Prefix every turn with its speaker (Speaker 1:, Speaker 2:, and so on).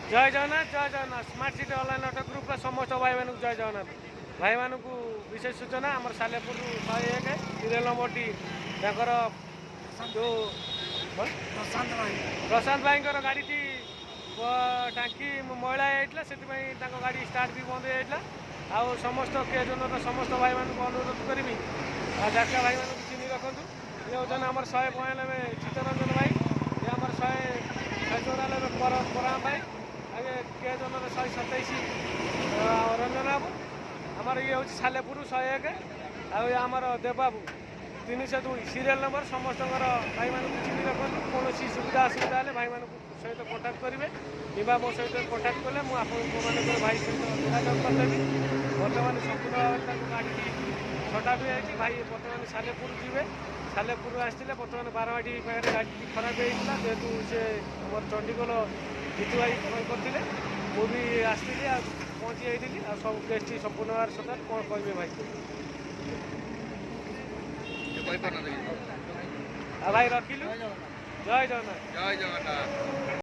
Speaker 1: जय Jagannath smart city online auto group समस्त भाई मान जय जगन्नाथ भाई मान विशेष सूचना आम सालेपुर 101 सीरियल नंबर टी जो प्रशांत भाई गाड़ी टी टांकी मैला होता से गाड़ी स्टार्ट भी बंद होता आउ समस्त केजन समस्त भाई मान अनुरोध करी जाका भाई मान चिन्ह रखु ये हूँ आम 192 चित्तरंजन भाई ये आम 194 पराम भाई आगे केजन 127 रंजन बाबू आमर ये हूँ सालेपुर 101 आमर देवबाबू 302 सीरियल नंबर समस्त भाई मान चिन्ह रखु कौन सुविधा असुविधा है भाई मान सहित कंटाक्ट करेंगे कि मो सहित कंटाक्ट कले मुझे भाई सहित जोगाजोग करदेवी बर्तमान संपूर्ण भाव गाड़ी छटा भी है भाई बर्तमान सालेपुर जी सालेपुर आसते बर्तमान बारवाटी पाखे गाड़ी खराब होता जेहेतु से आम चंडीगढ़ जीतू भाई फोन करते मुझे आसती पहुँची जाइली आ सब गेस्ट संपूर्ण भाव सदा कौन कहे भाई भाई रखिलु जय जगन्नाथ।